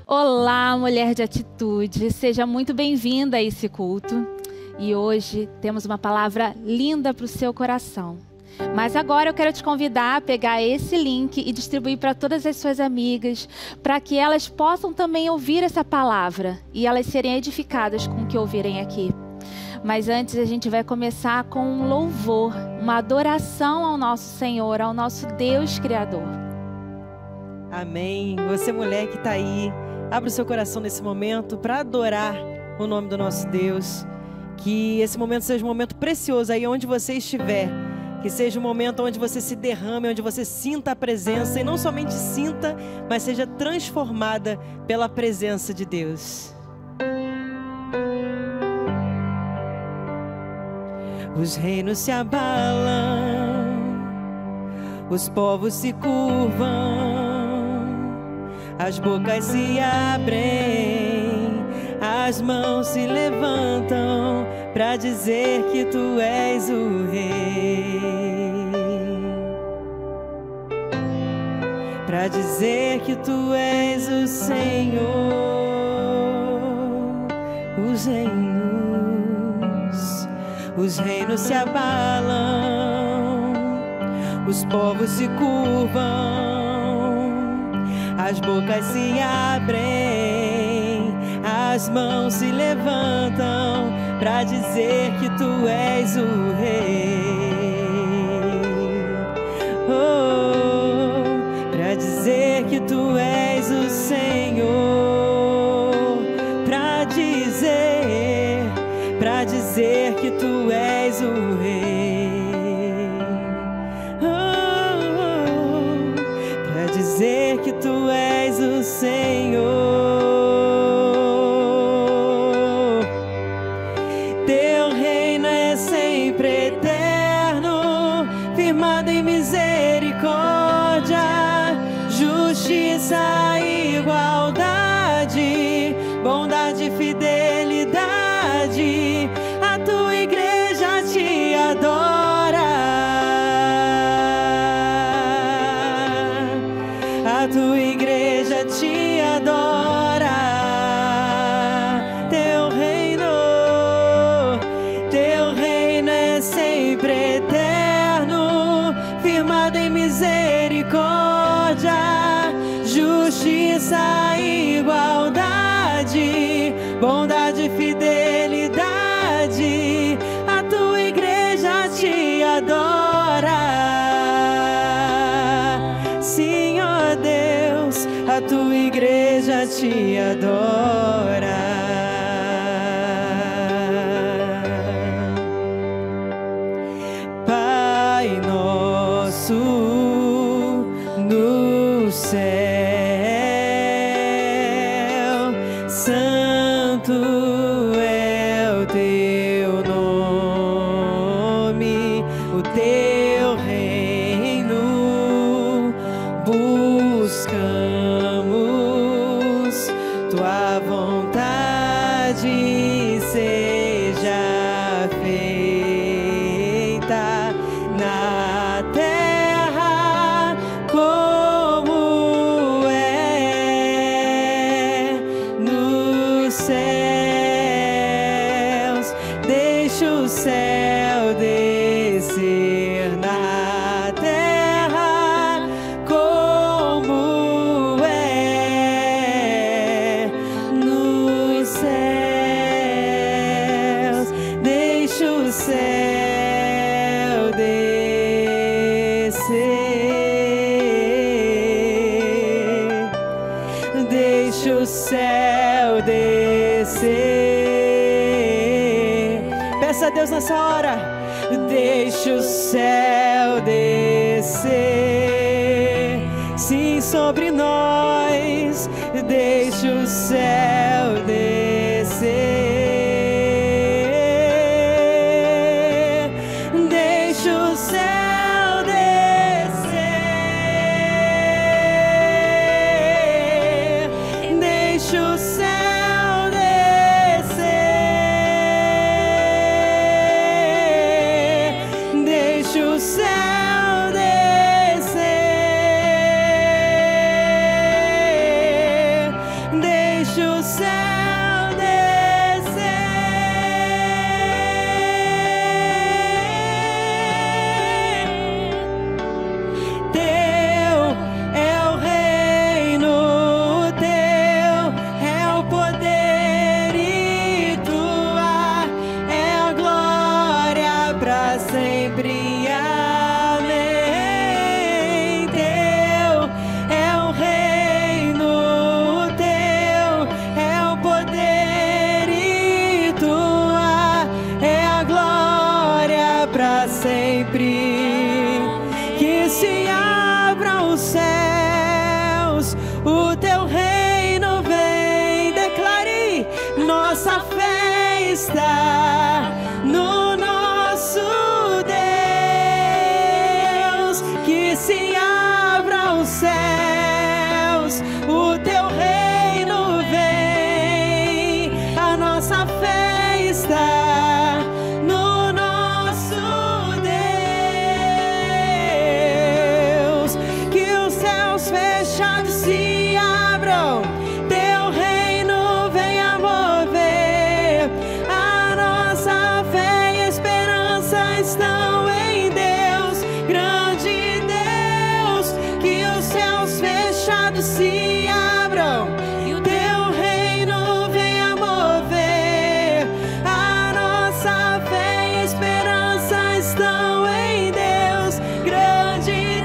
Olá, mulher de atitude, seja muito bem-vinda a esse culto. E hoje temos uma palavra linda para o seu coração. Mas agora eu quero te convidar a pegar esse link e distribuir para todas as suas amigas, para que elas possam também ouvir essa palavra e elas serem edificadas com o que ouvirem aqui. Mas antes a gente vai começar com um louvor, uma adoração ao nosso Senhor, ao nosso Deus Criador. Amém. Você, mulher que está aí, abra o seu coração nesse momento para adorar o nome do nosso Deus. Que esse momento seja um momento precioso aí onde você estiver. Que seja um momento onde você se derrame, onde você sinta a presença. E não somente sinta, mas seja transformada pela presença de Deus. Os reinos se abalam, os povos se curvam, as bocas se abrem, as mãos se levantam para dizer que tu és o rei, para dizer que tu és o Senhor. Os reinos se abalam, os povos se curvam, as bocas se abrem, as mãos se levantam para dizer que tu és o rei. Oh, para dizer que tu és o Senhor, para dizer que tu és o rei. Oh, para dizer que tu és o Senhor. Teu reino é sempre eterno, firmado em misericórdia, justiça e igualdade, bondade e fidelidade. A tua igreja te adora, a tua igreja te adora. Teu reino é sempre eterno, firmado em misericórdia, justiça e igualdade, bondade e fidelidade. A tua igreja te adora. Sim, ó Deus, a tua igreja te adora. Pai nosso no céu, santo é o teu nome, o teu reino buscamos, tua vontade seja feita na terra como é nos céus. Deixa o céu descer na terra como é nos céus. Deixa o céu descer, deixa o céu descer. Peça a Deus nessa hora. Deixa o céu descer, sim, sobre nós. Deixa o céu descer. Deixa o céu descer. Deixa o céu descer. Deixa o céu descer. o teu reino vem. Declare, nossa fé está no nosso Deus. Que se abra os céus, o teu reino vem. A nossa fé está no nosso Deus. Que os céus fechados se abram, teu reino venha mover. A nossa fé e esperança estão em Deus, grande Deus. Que os céus fechados se abram e o teu reino venha mover. A nossa fé e esperança estão em Deus, grande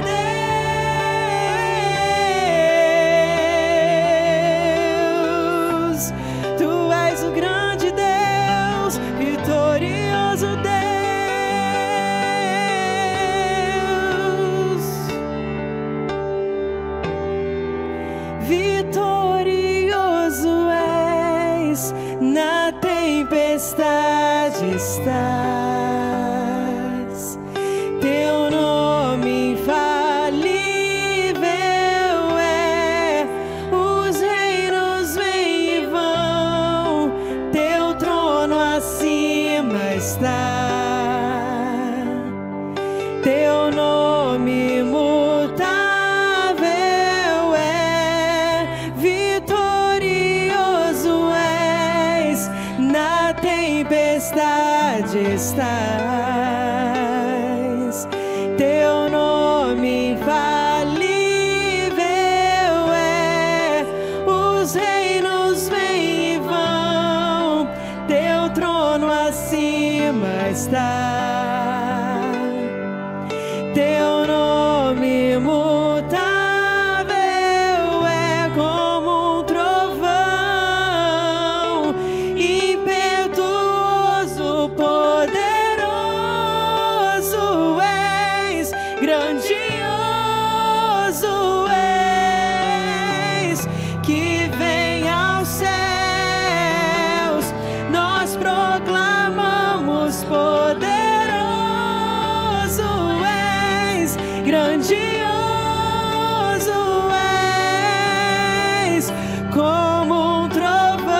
Deus. Tu és o grande Deus, vitorioso Deus. Vitorioso és, na tempestade estás. Teu nome infalível é, os reinos vêm e vão, teu trono acima está. Teu nome imutável é, vitorioso és, na tempestade estás. Teu nome infalível é, os reinos vêm e vão, teu trono acima está. Teu nome imutável é como um trovão, impetuoso, poderoso és, grandioso és. Que vem aos céus, nós proclamamos, poderoso és, grandioso és. Como um trovão,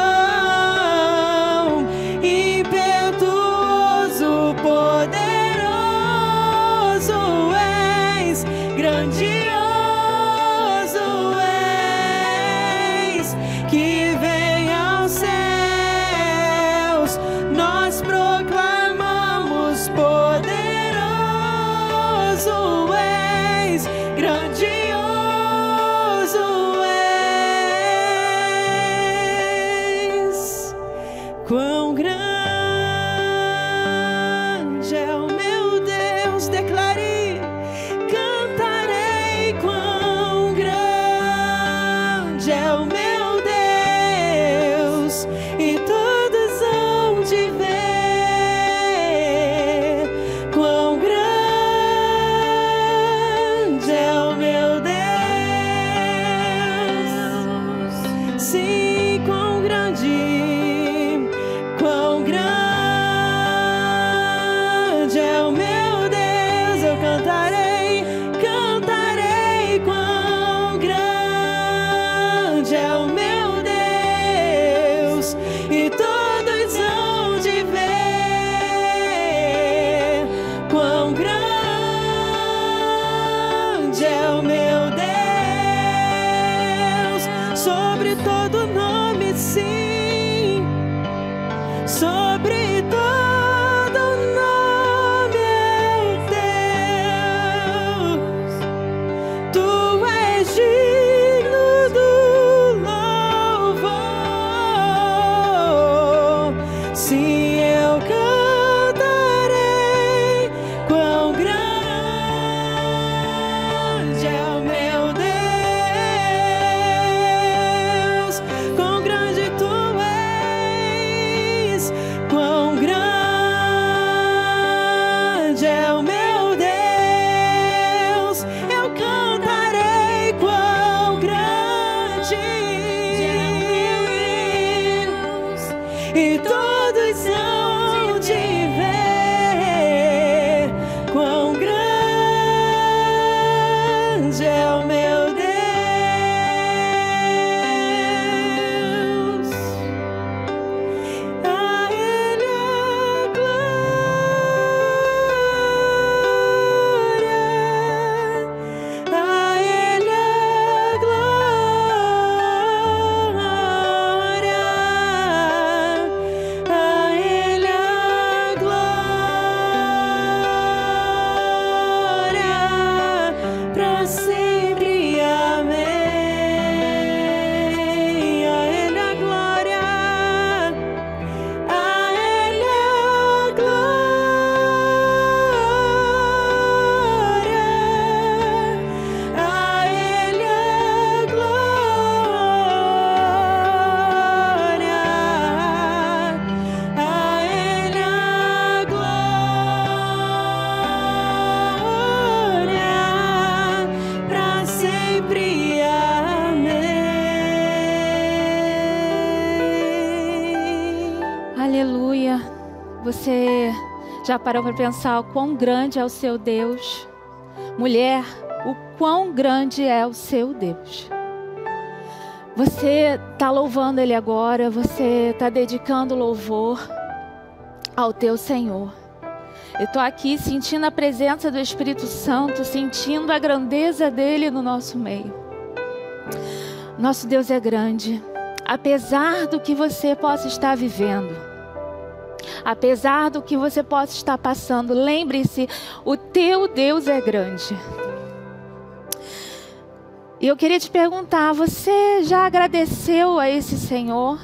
impetuoso, poderoso és, grandioso és. Que vem aos céus, nós proclamamos, poderoso és, grandioso és. Quão grande é o meu Deus, declare, cantarei. Quão grande é o meu Deus, e todos hão de ver. Quão grande é o meu Deus. Sim, quão grande, quão grande é o meu Deus. Eu cantarei, cantarei. Quão grande é o meu Deus, e todos hão de ver. Quão grande é o meu Deus, sobre todo nome, sim, sobre todo nome é Deus. Tu és digno do louvor. Sim, eu cantarei. Quão grande é o meu Deus, quão grande tu e todos hão de ver quão grande é o meu Deus. A Ele a glória, a Ele a glória, a Ele a glória, pra sempre, amém. A Ele a glória, a Ele a glória, a Ele a glória, a Ele a glória, pra sempre, amém. Aleluia. Você já parou para pensar o quão grande é o seu Deus? Mulher, o quão grande é o seu Deus? Você está louvando Ele agora, você está dedicando louvor ao teu Senhor. Eu estou aqui sentindo a presença do Espírito Santo, sentindo a grandeza dEle no nosso meio. Nosso Deus é grande. Apesar do que você possa estar vivendo, apesar do que você possa estar passando, lembre-se, o teu Deus é grande. E eu queria te perguntar, você já agradeceu a esse Senhor?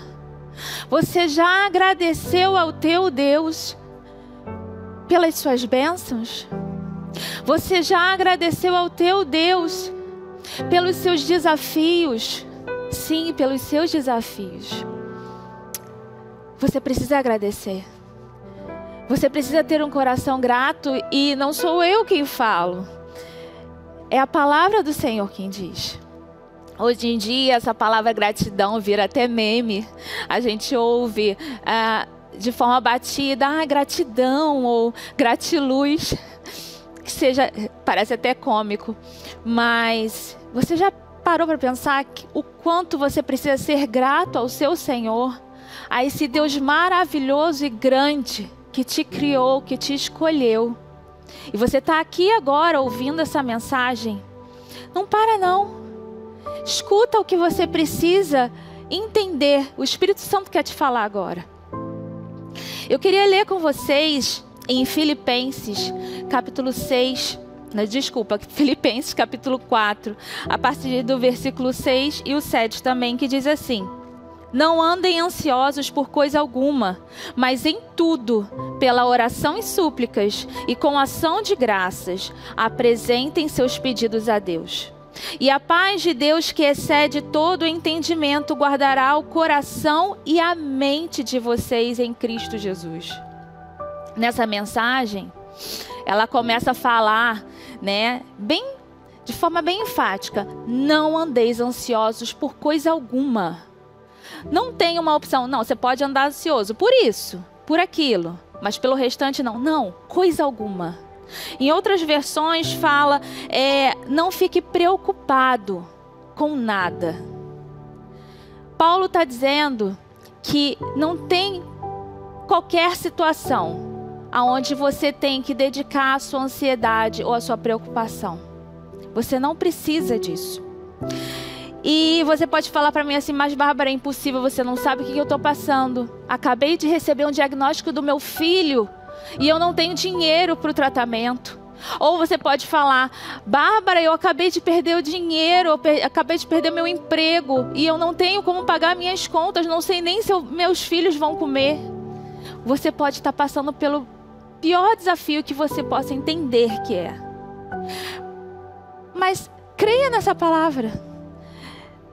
Você já agradeceu ao teu Deus pelas suas bênçãos? Você já agradeceu ao teu Deus pelos seus desafios? Sim, pelos seus desafios. Você precisa agradecer. Você precisa ter um coração grato, e não sou eu quem falo. É a palavra do Senhor quem diz. Hoje em dia, essa palavra gratidão vira até meme. A gente ouve de forma batida, gratidão ou gratiluz, que seja, parece até cômico. Mas você já parou para pensar o quanto você precisa ser grato ao seu Senhor, a esse Deus maravilhoso e grande que te criou, que te escolheu? E você está aqui agora ouvindo essa mensagem. Não para não. Escuta o que você precisa entender. O Espírito Santo quer te falar agora. Eu queria ler com vocês em Filipenses capítulo 6. Filipenses capítulo 4, a partir do versículo 6 e o 7 também, que diz assim: não andem ansiosos por coisa alguma, mas em tudo, pela oração e súplicas e com ação de graças, apresentem seus pedidos a Deus. E a paz de Deus, que excede todo o entendimento, guardará o coração e a mente de vocês em Cristo Jesus. Nessa mensagem, ela começa a falar, de forma bem enfática: não andeis ansiosos por coisa alguma. Não tem uma opção. Não, você pode andar ansioso por isso, por aquilo, mas pelo restante não. Não, coisa alguma. Em outras versões fala, não fique preocupado com nada. Paulo está dizendo que não tem qualquer situação aonde você tem que dedicar a sua ansiedade ou a sua preocupação. Você não precisa disso. E você pode falar para mim assim: mas Bárbara, é impossível, você não sabe o que eu estou passando. Acabei de receber um diagnóstico do meu filho e eu não tenho dinheiro para o tratamento. Ou você pode falar: Bárbara, eu acabei de perder o dinheiro, acabei de perder meu emprego e eu não tenho como pagar minhas contas, não sei nem se meus filhos vão comer. Você pode estar passando pelo pior desafio que você possa entender que é. Mas creia nessa palavra.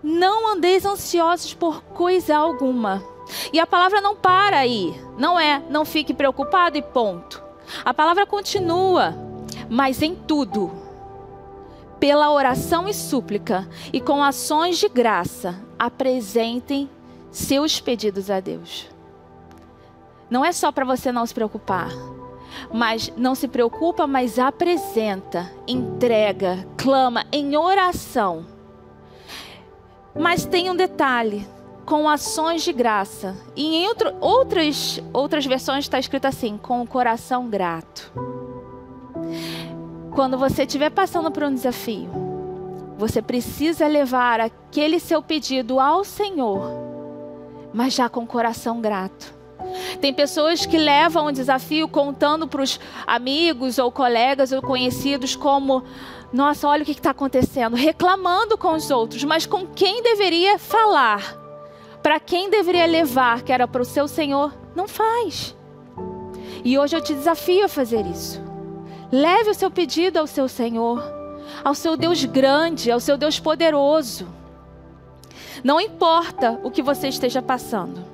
Não andeis ansiosos por coisa alguma. E a palavra não para aí. Não fique preocupado e ponto. A palavra continua. Mas em tudo, pela oração e súplica e com ações de graça, apresentem seus pedidos a Deus. Não é só para você não se preocupar, mas não se preocupa, mas apresenta, entrega, clama em oração. Mas tem um detalhe, com ações de graça. E em outras versões está escrito assim, com o coração grato. Quando você estiver passando por um desafio, você precisa levar aquele seu pedido ao Senhor, mas já com o coração grato. Tem pessoas que levam o desafio contando para os amigos ou colegas ou conhecidos como: nossa, olha o que está acontecendo, reclamando com os outros, mas com quem deveria falar, para quem deveria levar, que era para o seu Senhor, não faz. E hoje eu te desafio a fazer isso. Leve o seu pedido ao seu Senhor, ao seu Deus grande, ao seu Deus poderoso. Não importa o que você esteja passando,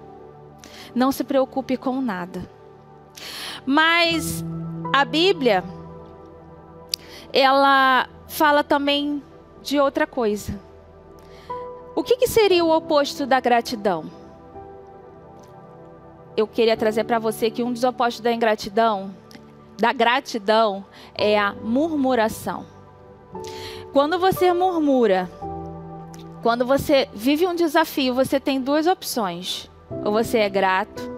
não se preocupe com nada. Mas a Bíblia, ela fala também de outra coisa. O que seria o oposto da gratidão? Eu queria trazer para você que um dos opostos da gratidão é a murmuração. Quando você murmura, quando você vive um desafio, você tem duas opções. Ou você é grato,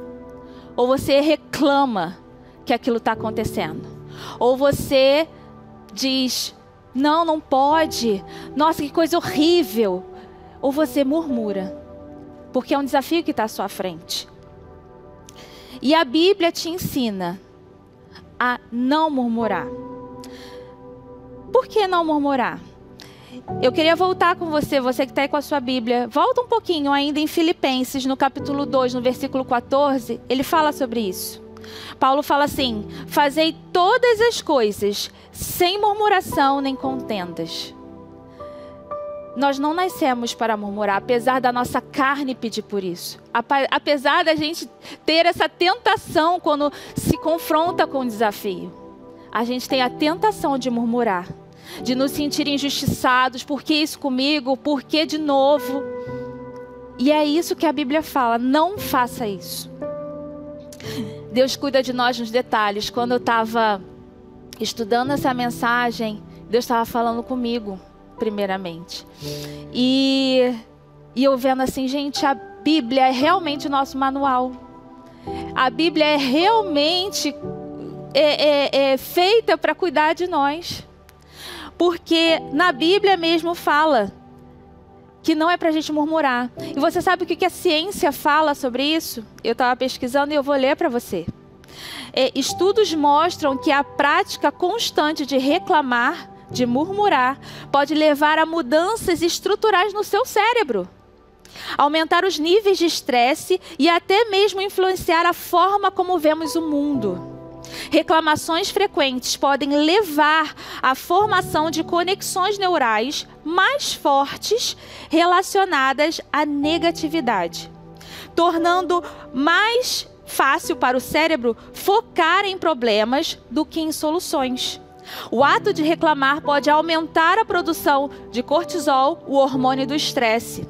ou você reclama que aquilo está acontecendo. Ou você diz: não, não pode, nossa, que coisa horrível. Ou você murmura, porque é um desafio que está à sua frente. E a Bíblia te ensina a não murmurar. Por que não murmurar? Eu queria voltar com você que está aí com a sua Bíblia. Volta um pouquinho ainda em Filipenses, no capítulo 2, no versículo 14. Ele fala sobre isso. Paulo fala assim: fazei todas as coisas sem murmuração nem contendas. Nós não nascemos para murmurar, apesar da nossa carne pedir por isso. Apesar da gente ter essa tentação quando se confronta com o desafio. A gente tem a tentação de murmurar, de nos sentir injustiçados. Por que isso comigo? Por que de novo? E é isso que a Bíblia fala, não faça isso. Deus cuida de nós nos detalhes. Quando eu estava estudando essa mensagem, Deus estava falando comigo, primeiramente. E eu vendo assim, gente, a Bíblia é realmente o nosso manual. A Bíblia é realmente feita para cuidar de nós. Porque na Bíblia mesmo fala que não é para a gente murmurar. E você sabe o que a ciência fala sobre isso? Eu estava pesquisando e eu vou ler para você. Estudos mostram que a prática constante de reclamar, de murmurar, pode levar a mudanças estruturais no seu cérebro, aumentar os níveis de estresse e até mesmo influenciar a forma como vemos o mundo. Reclamações frequentes podem levar à formação de conexões neurais mais fortes relacionadas à negatividade, tornando mais fácil para o cérebro focar em problemas do que em soluções. O ato de reclamar pode aumentar a produção de cortisol, o hormônio do estresse,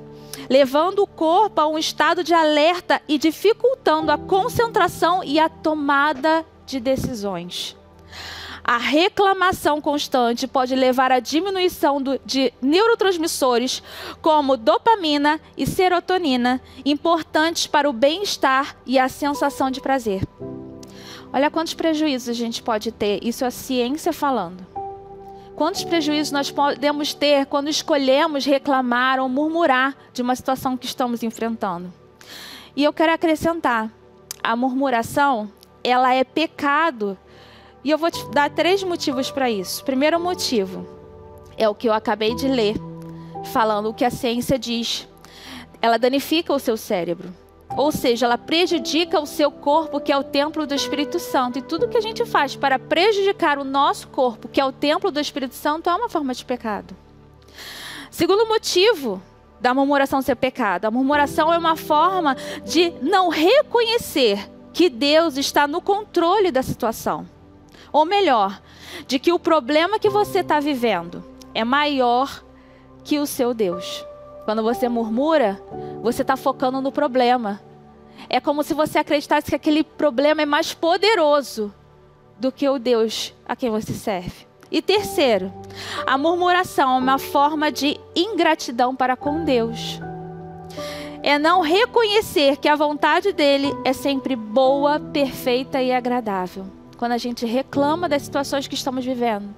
levando o corpo a um estado de alerta e dificultando a concentração e a tomada de decisões. A reclamação constante pode levar à diminuição de neurotransmissores como dopamina e serotonina, importantes para o bem-estar e a sensação de prazer. Olha quantos prejuízos a gente pode ter, isso é a ciência falando. Quantos prejuízos nós podemos ter quando escolhemos reclamar ou murmurar de uma situação que estamos enfrentando. E eu quero acrescentar, a murmuração, ela é pecado. E eu vou te dar 3 motivos para isso. Primeiro motivo é o que eu acabei de ler, falando o que a ciência diz. Ela danifica o seu cérebro. Ou seja, ela prejudica o seu corpo, que é o templo do Espírito Santo. E tudo que a gente faz para prejudicar o nosso corpo, que é o templo do Espírito Santo, é uma forma de pecado. Segundo motivo da murmuração ser pecado. A murmuração é uma forma de não reconhecer que Deus está no controle da situação. Ou melhor, de que o problema que você está vivendo é maior que o seu Deus. Quando você murmura, você está focando no problema. É como se você acreditasse que aquele problema é mais poderoso do que o Deus a quem você serve. E terceiro, a murmuração é uma forma de ingratidão para com Deus. É não reconhecer que a vontade dele é sempre boa, perfeita e agradável. Quando a gente reclama das situações que estamos vivendo,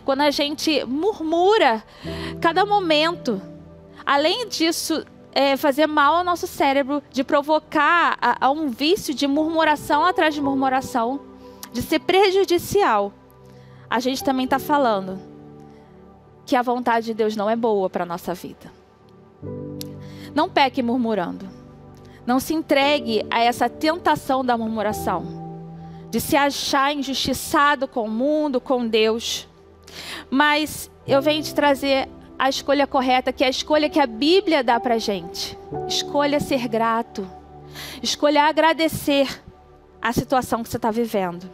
quando a gente murmura cada momento, além disso, fazer mal ao nosso cérebro, de provocar a um vício de murmuração atrás de murmuração, de ser prejudicial, a gente também está falando que a vontade de Deus não é boa para a nossa vida. Não peque murmurando. Não se entregue a essa tentação da murmuração, de se achar injustiçado com o mundo, com Deus. Mas eu venho te trazer a escolha correta, que é a escolha que a Bíblia dá para a gente. Escolha ser grato. Escolha agradecer a situação que você está vivendo.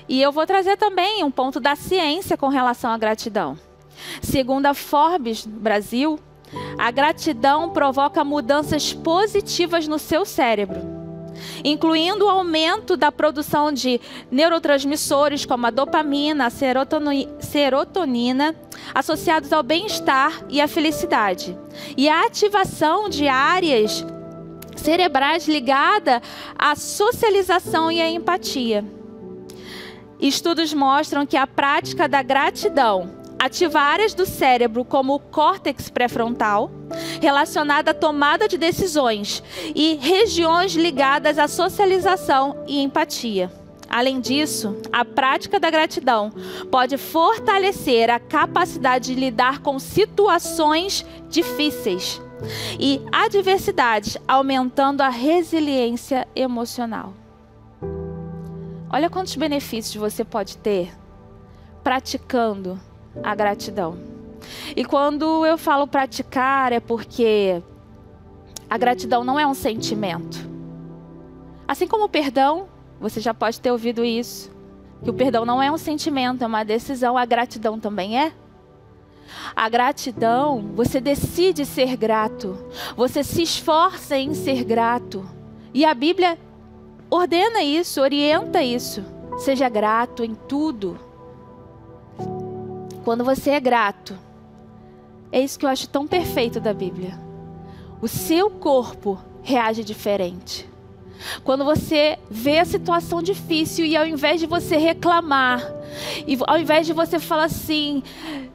E eu vou trazer também um ponto da ciência com relação à gratidão. Segundo a Forbes Brasil, a gratidão provoca mudanças positivas no seu cérebro, incluindo o aumento da produção de neurotransmissores como a dopamina, a serotonina, associados ao bem-estar e à felicidade, e a ativação de áreas cerebrais ligadas à socialização e à empatia. Estudos mostram que a prática da gratidão ativa áreas do cérebro como o córtex pré-frontal, relacionada à tomada de decisões, e regiões ligadas à socialização e empatia. Além disso, a prática da gratidão pode fortalecer a capacidade de lidar com situações difíceis e adversidades, aumentando a resiliência emocional. Olha quantos benefícios você pode ter praticando a gratidão. E quando eu falo praticar, é porque a gratidão não é um sentimento. Assim como o perdão, você já pode ter ouvido isso, que o perdão não é um sentimento, é uma decisão. A gratidão também é. A gratidão, você decide ser grato, você se esforça em ser grato. E a Bíblia ordena isso, orienta isso. Seja grato em tudo. Quando você é grato, é isso que eu acho tão perfeito da Bíblia. O seu corpo reage diferente. Quando você vê a situação difícil e ao invés de você reclamar, e ao invés de você falar assim,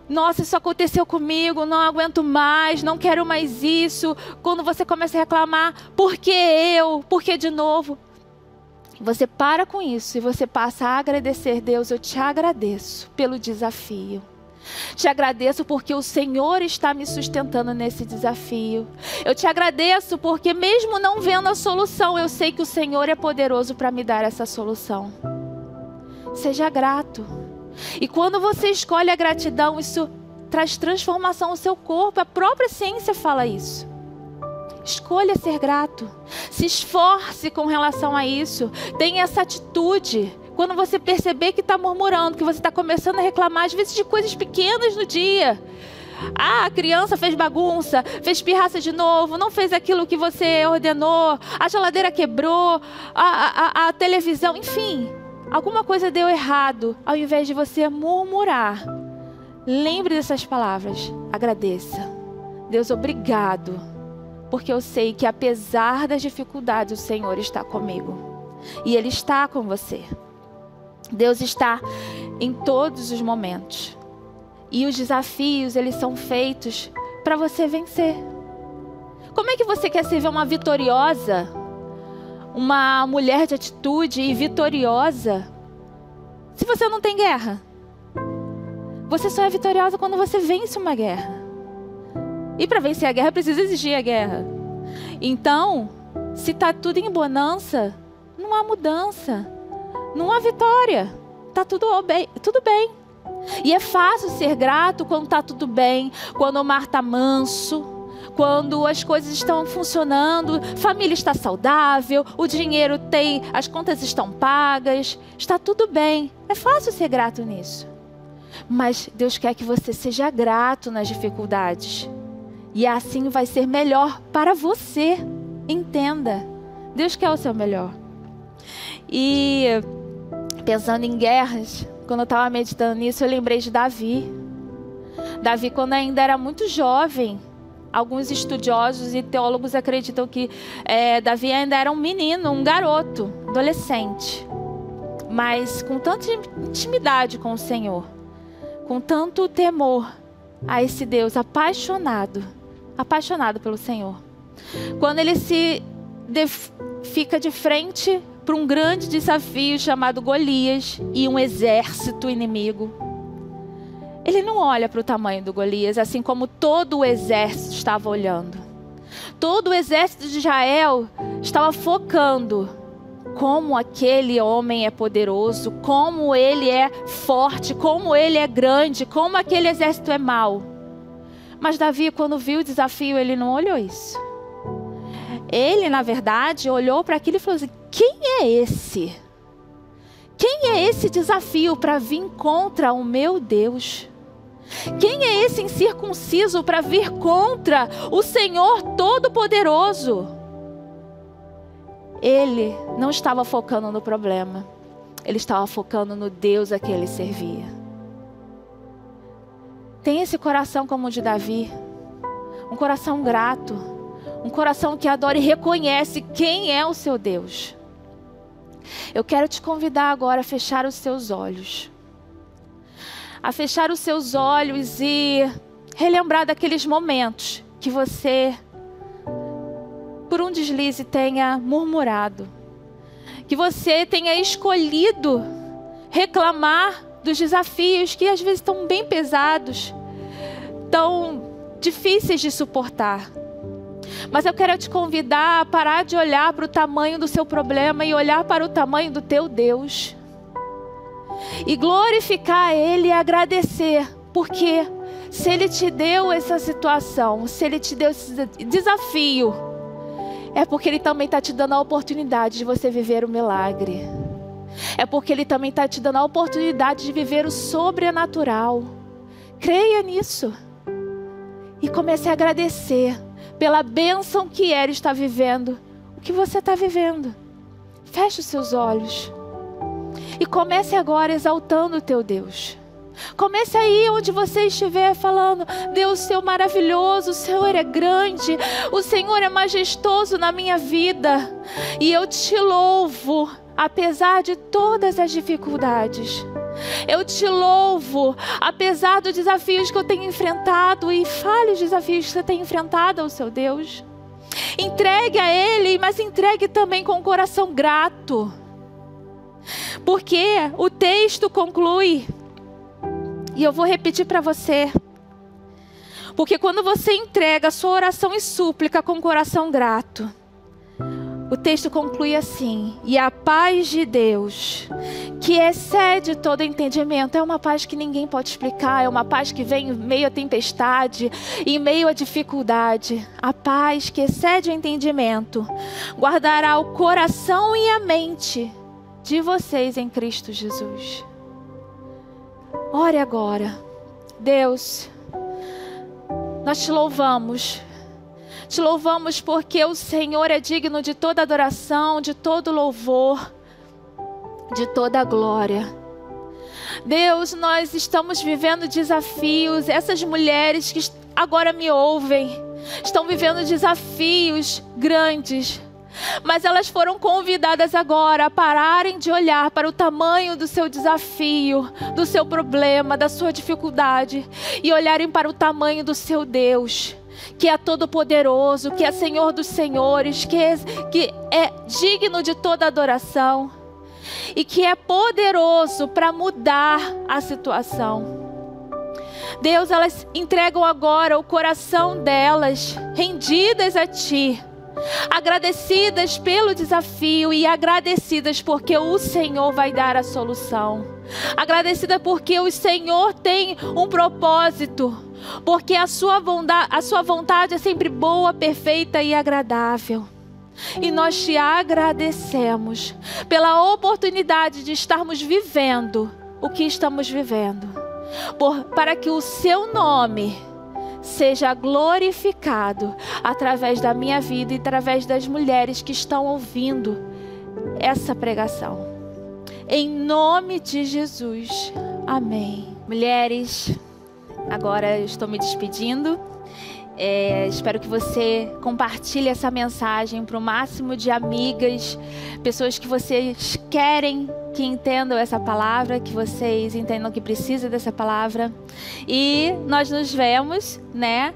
nossa, isso aconteceu comigo, não aguento mais, não quero mais isso. Quando você começa a reclamar, por que eu? Por que de novo? Você para com isso e você passa a agradecer. Deus, eu te agradeço pelo desafio. Te agradeço porque o Senhor está me sustentando nesse desafio. Eu te agradeço porque mesmo não vendo a solução, eu sei que o Senhor é poderoso para me dar essa solução. Seja grato. E quando você escolhe a gratidão, isso traz transformação no seu corpo. A própria ciência fala isso. Escolha ser grato. Se esforce com relação a isso. Tenha essa atitude. Quando você perceber que está murmurando, que você está começando a reclamar, às vezes de coisas pequenas no dia. Ah, a criança fez bagunça, fez pirraça de novo, não fez aquilo que você ordenou, a geladeira quebrou, a televisão, enfim. Alguma coisa deu errado. Ao invés de você murmurar, lembre dessas palavras. Agradeça. Deus, obrigado. Porque eu sei que apesar das dificuldades, o Senhor está comigo. E Ele está com você. Deus está em todos os momentos. E os desafios, eles são feitos para você vencer. Como é que você quer ser uma vitoriosa? Uma mulher de atitude e vitoriosa? Se você não tem guerra. Você só é vitoriosa quando você vence uma guerra. E para vencer a guerra, precisa existir a guerra. Então, se está tudo em bonança, não há mudança. Não há vitória. Está tudo bem. E é fácil ser grato quando está tudo bem, quando o mar está manso, quando as coisas estão funcionando, a família está saudável, o dinheiro as contas estão pagas, está tudo bem. É fácil ser grato nisso. Mas Deus quer que você seja grato nas dificuldades. E assim vai ser melhor para você. Entenda. Deus quer o seu melhor. E pensando em guerras, quando eu estava meditando nisso, eu lembrei de Davi. Davi, quando ainda era muito jovem, alguns estudiosos e teólogos acreditam que Davi ainda era um menino, um garoto, adolescente. Mas com tanta intimidade com o Senhor, com tanto temor a esse Deus, apaixonado pelo Senhor. Quando ele fica de frente para um grande desafio chamado Golias e um exército inimigo, ele não olha para o tamanho do Golias, assim como todo o exército estava olhando. Todo o exército de Israel estava focando como aquele homem é poderoso, como ele é forte, como ele é grande, como aquele exército é mau. Mas Davi, quando viu o desafio, ele não olhou isso. Ele, na verdade, olhou para aquilo e falou assim: quem é esse? Quem é esse desafio para vir contra o meu Deus? Quem é esse incircunciso para vir contra o Senhor Todo-Poderoso? Ele não estava focando no problema. Ele estava focando no Deus a que ele servia. Tenha esse coração como o de Davi. Um coração grato. Um coração que adora e reconhece quem é o seu Deus. Eu quero te convidar agora a fechar os seus olhos. A fechar os seus olhos e relembrar daqueles momentos que você, por um deslize, tenha murmurado. Que você tenha escolhido reclamar dos desafios que às vezes estão bem pesados, tão difíceis de suportar. Mas eu quero te convidar a parar de olhar para o tamanho do seu problema e olhar para o tamanho do teu Deus. E glorificar a Ele e agradecer. Porque se Ele te deu essa situação, se Ele te deu esse desafio, é porque Ele também está te dando a oportunidade de você viver o milagre. É porque Ele também está te dando a oportunidade de viver o sobrenatural. Creia nisso. E comece a agradecer pela bênção que Ele está vivendo, o que você está vivendo. Feche os seus olhos. E comece agora exaltando o teu Deus. Comece aí onde você estiver falando: Deus, Senhor maravilhoso, o Senhor é grande, o Senhor é majestoso na minha vida. E eu te louvo, apesar de todas as dificuldades. Eu te louvo, apesar dos desafios que eu tenho enfrentado. E fale os desafios que você tem enfrentado ao seu Deus. Entregue a Ele, mas entregue também com o coração grato. Porque o texto conclui, e eu vou repetir para você. Porque quando você entrega a sua oração e súplica com o coração grato, o texto conclui assim: e a paz de Deus, que excede todo entendimento, é uma paz que ninguém pode explicar, é uma paz que vem em meio à tempestade, em meio à dificuldade. A paz que excede o entendimento guardará o coração e a mente de vocês em Cristo Jesus. Ore agora. Deus, nós te louvamos. Te louvamos porque o Senhor é digno de toda adoração, de todo louvor, de toda glória. Deus, nós estamos vivendo desafios. Essas mulheres que agora me ouvem estão vivendo desafios grandes. Mas elas foram convidadas agora a pararem de olhar para o tamanho do seu desafio, do seu problema, da sua dificuldade, e olharem para o tamanho do seu Deus, que é todo-poderoso, que é Senhor dos senhores, que é digno de toda adoração e que é poderoso para mudar a situação. Deus, elas entregam agora o coração delas, rendidas a Ti, agradecidas pelo desafio e agradecidas porque o Senhor vai dar a solução. Agradecida porque o Senhor tem um propósito, porque a sua vontade é sempre boa, perfeita e agradável. E nós te agradecemos pela oportunidade de estarmos vivendo o que estamos vivendo. para que o seu nome seja glorificado através da minha vida e através das mulheres que estão ouvindo essa pregação. Em nome de Jesus. Amém. Mulheres, agora eu estou me despedindo. Espero que você compartilhe essa mensagem para o máximo de amigas, pessoas que vocês querem que entendam essa palavra, que vocês entendam que precisa dessa palavra. E nós nos vemos, né,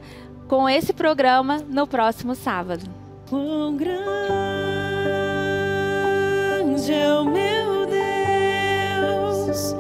com esse programa no próximo sábado. Quão grande é o meu Deus!